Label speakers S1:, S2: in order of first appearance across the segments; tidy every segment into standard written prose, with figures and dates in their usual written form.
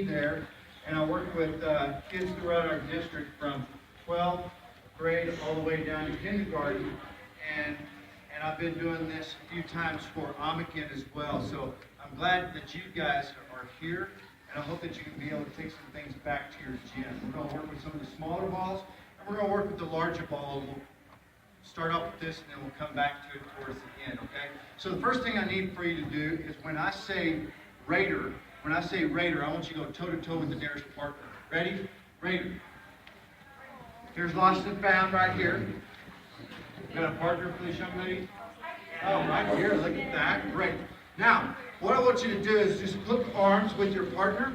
S1: me there, and I work with kids throughout our district from 12th grade all the way down to kindergarten, and I've been doing this a few times for Omnikin as well. So I'm glad that you guys are here, and I hope that you can be able to take some things back to your gym. We're going to work with some of the smaller balls, and we're going to work with the larger ball. We'll start off with this, and then we'll come back to it towards the end, okay? So the first thing I need for you to do is when I say Raider, I want you to go toe-to-toe with the nearest partner. Ready? Raider. Here's Lost and Found right here. Got a partner for this young lady? Oh, right here. Look at that. Great. Now, what I want you to do is just hook arms with your partner.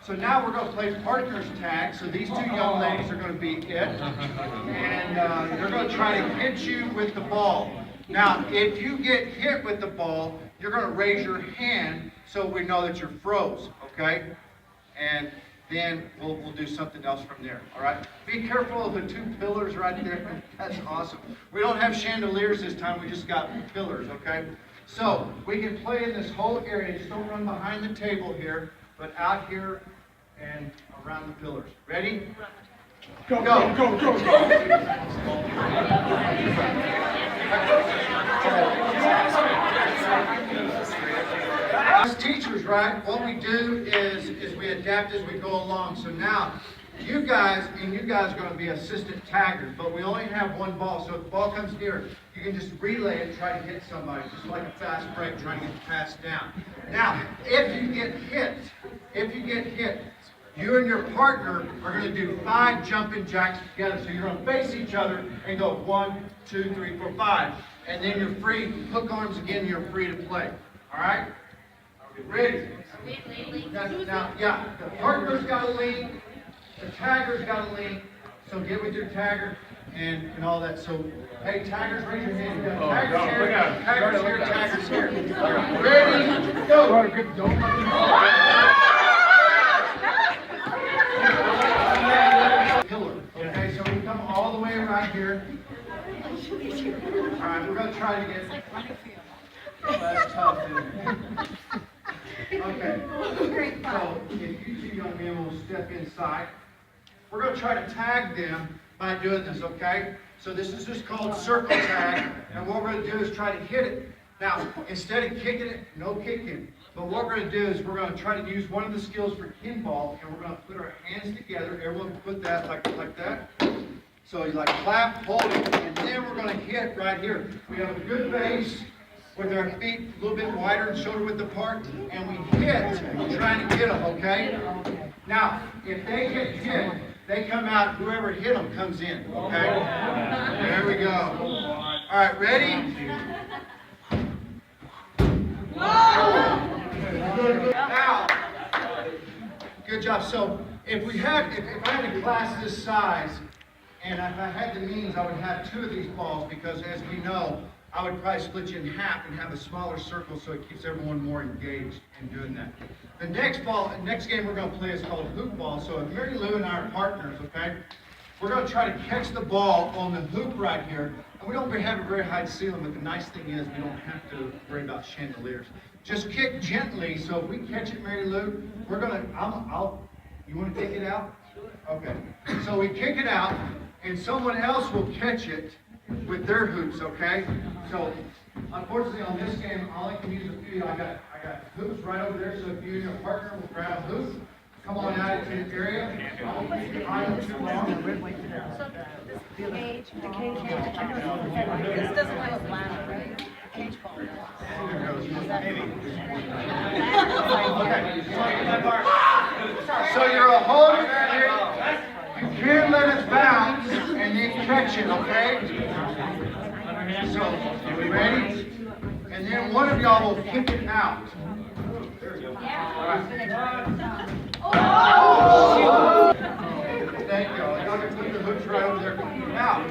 S1: So now we're going to play partners tag. So these two young ladies are going to be it. And they're going to try to hit you with the ball. Now, if you get hit with the ball, you're going to raise your hand so we know that you're froze, okay? And then we'll do something else from there, all right? Be careful of the two pillars right there. That's awesome. We don't have chandeliers this time. We just got pillars, okay? So we can play in this whole area. Just don't run behind the table here, but out here and around the pillars. Ready? Go, go, go, go, go. As teachers, right, what we do is we adapt as we go along. So now, you guys are going to be assistant taggers, but we only have one ball. So if the ball comes near, you can just relay it and try to hit somebody, just like a fast break, trying to get the pass down. Now, if you get hit, you and your partner are going to do 5 jumping jacks together. So you're going to face each other and go 1, 2, 3, 4, 5. And then you're free, hook arms again, you're free to play. All right? Ready? Now, yeah, the partner's got to lean, the tagger's got to lean, so get with your tagger and all that. So, hey, taggers, raise your hand. Taggers here, taggers here. Ready? Go! Pillar. Okay, so we come all the way right here. All right, we're going to try to get. That's tough, isn't it? Okay, so if you two young men will step inside, we're going to try to tag them by doing this, okay? So this is just called circle tag, and what we're going to do is try to hit it. Now, instead of kicking it, no kicking. But what we're going to do is we're going to try to use one of the skills for kinball, and we're going to put our hands together. Everyone put that like that. So you like clap, hold it, and then we're going to hit right here. We have a good base with our feet a little bit wider and shoulder width apart, and we hit trying to get them, okay? Now, if they get hit, they come out, whoever hit them comes in, okay? There we go. All right, ready? Now, good job. So, if I had a class this size, and if I had the means, I would have 2 of these balls, because as we know, I would probably split you in half and have a smaller circle so it keeps everyone more engaged in doing that. The next game we're going to play is called hoop ball. So if Mary Lou and I are partners, okay, we're going to try to catch the ball on the hoop right here. And we don't have a very high ceiling, but the nice thing is we don't have to worry about chandeliers. Just kick gently. So if we catch it, Mary Lou, we're going to, you want to kick it out? Okay. So we kick it out, and someone else will catch it with their hoops, okay? So, unfortunately, on this game, I only can use a few. I got hoops right over there, so if you and your partner will grab a hoop, come on out into the area. I won't keep your eye too long.
S2: So, the cage, this doesn't have a bladder, right? Cage ball.
S1: So you're a holder here. You can't let it bounce and then catch it, okay? So, are we ready? And then one of y'all will kick it out. There we go. All right. Oh! Thank you. Y'all can put the hooks right over there. Now,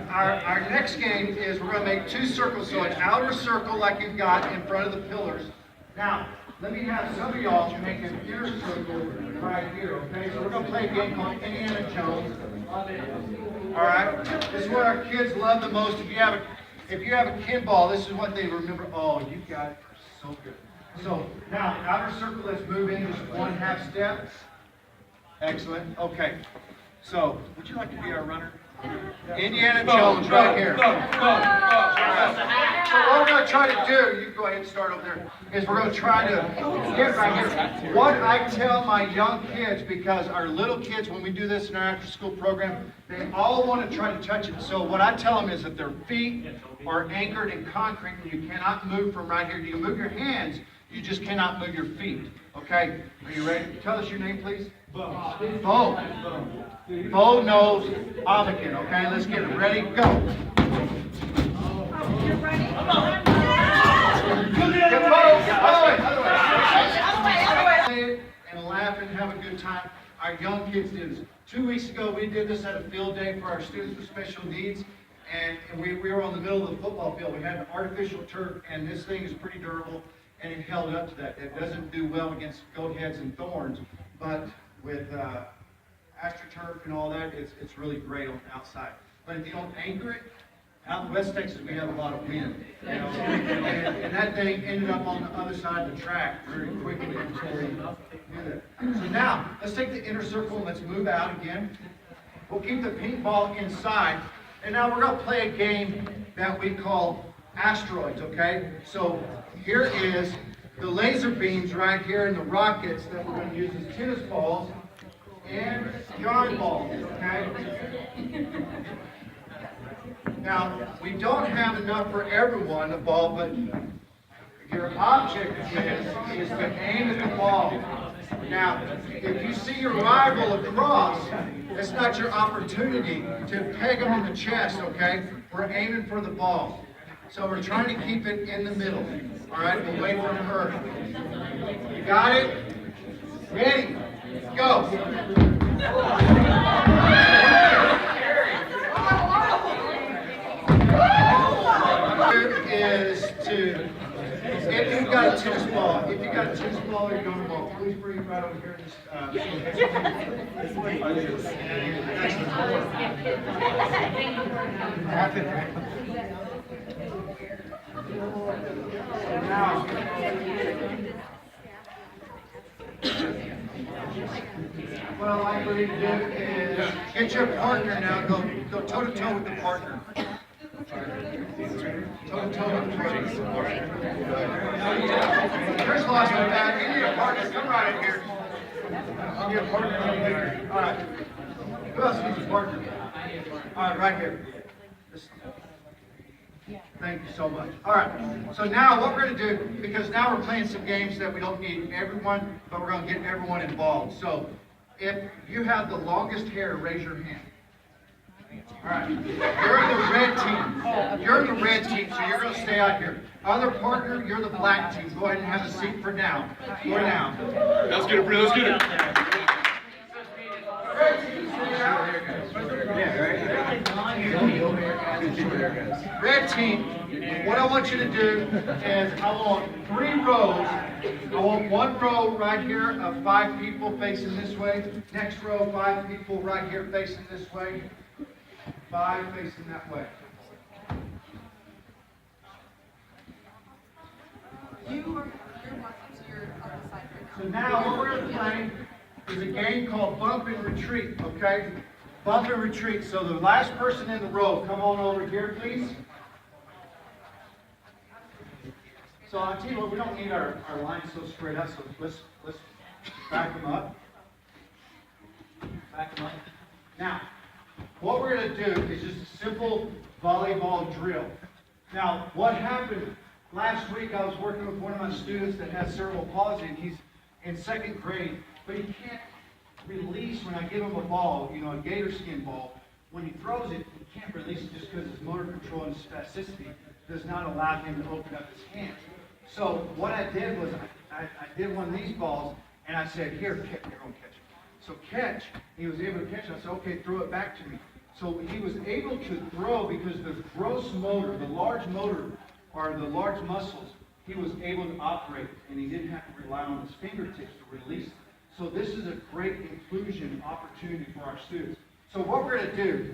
S1: our next game is we're going to make 2 circles. So an outer circle like you've got in front of the pillars. Now, let me have some of y'all make an inner circle right here, okay? So we're going to play a game called Indiana Jones. All right? This is what our kids love the most. If you have a kinball, this is what they remember. Oh, you guys are so good. So now, outer circle, let's move in just one half step. Excellent. Okay. So, would you like to be our runner? Indiana Jones right here. So what we're going to try to do, you can go ahead and start over there, is we're going to try to get right here. What I tell my young kids, because our little kids, when we do this in our after-school program, they all want to try to touch it. So what I tell them is that their feet are anchored in concrete and you cannot move from right here. You can move your hands, you just cannot move your feet. Okay? Are you ready? Tell us your name, please. Bo. Bo knows Omnikin. Okay, let's get it. Ready? Go.
S2: You're ready?
S1: Get Bo. Other way. And laugh and have a good time. Our young kids did this. 2 weeks ago, we did this at a field day for our students with special needs. And we were on the middle of the football field. We had an artificial turf, and this thing is pretty durable, and it held up to that. It doesn't do well against goat heads and thorns, but with AstroTurf and all that, it's really great on the outside. But if you don't anchor it, out in West Texas we have a lot of wind, you know, and that thing ended up on the other side of the track very quickly before we do that. So now, let's take the inner circle and let's move out again. We'll keep the pink ball inside, and now we're going to play a game that we call asteroids, okay? So here is the laser beams right here and the rockets that we're going to use as tennis balls and yarn balls, okay? Now, we don't have enough for everyone, the ball, but your object is to aim at the ball. Now, if you see your rival across, it's not your opportunity to peg them in the chest, okay? We're aiming for the ball. So we're trying to keep it in the middle, all right, away from her. You got it? Ready? Go. Is to, if you've got a tennis ball, you're going to ball, please bring it right over here. Now, what I like for you to do is get your partner now, go toe to toe with the partner. Chris lost my back. You need a partner. Come right in here. I'll get a partner right here. All right. Who else needs a partner? All right, right here. Thank you so much. All right. So now what we're going to do, because now we're playing some games that we don't need everyone, but we're going to get everyone involved. So if you have the longest hair, raise your hand. All right, you're in the red team. You're in the red team, so you're going to stay out here. Other partner, you're the black team. Go ahead and have a seat for now. Go down.
S3: Let's get it, Bree. Let's get it.
S1: Red team, stay out. Red team, what I want you to do is I want 3 rows. I want 1 row right here of 5 people facing this way. Next row, 5 people right here facing this way. 5 facing that way. So now what we're going to play is a game called bump and retreat, okay? Bump and retreat. So the last person in the row, come on over here, please. So I'll tell you what, we don't need our lines so straight up, so let's back them up. Back them up. Now, what we're going to do is just a simple volleyball drill. Now, what happened last week, I was working with one of my students that has cerebral palsy, and he's in 2nd grade, but he can't release when I give him a ball, you know, a gator skin ball. When he throws it, he can't release it just because his motor control and spasticity does not allow him to open up his hands. So what I did was I did one of these balls, and I said, here, you're going to catch it. So catch, he was able to catch it. I said, okay, throw it back to me. So he was able to throw because the gross motor, the large motor, or the large muscles, he was able to operate, and he didn't have to rely on his fingertips to release it. So this is a great inclusion opportunity for our students. So what we're going to do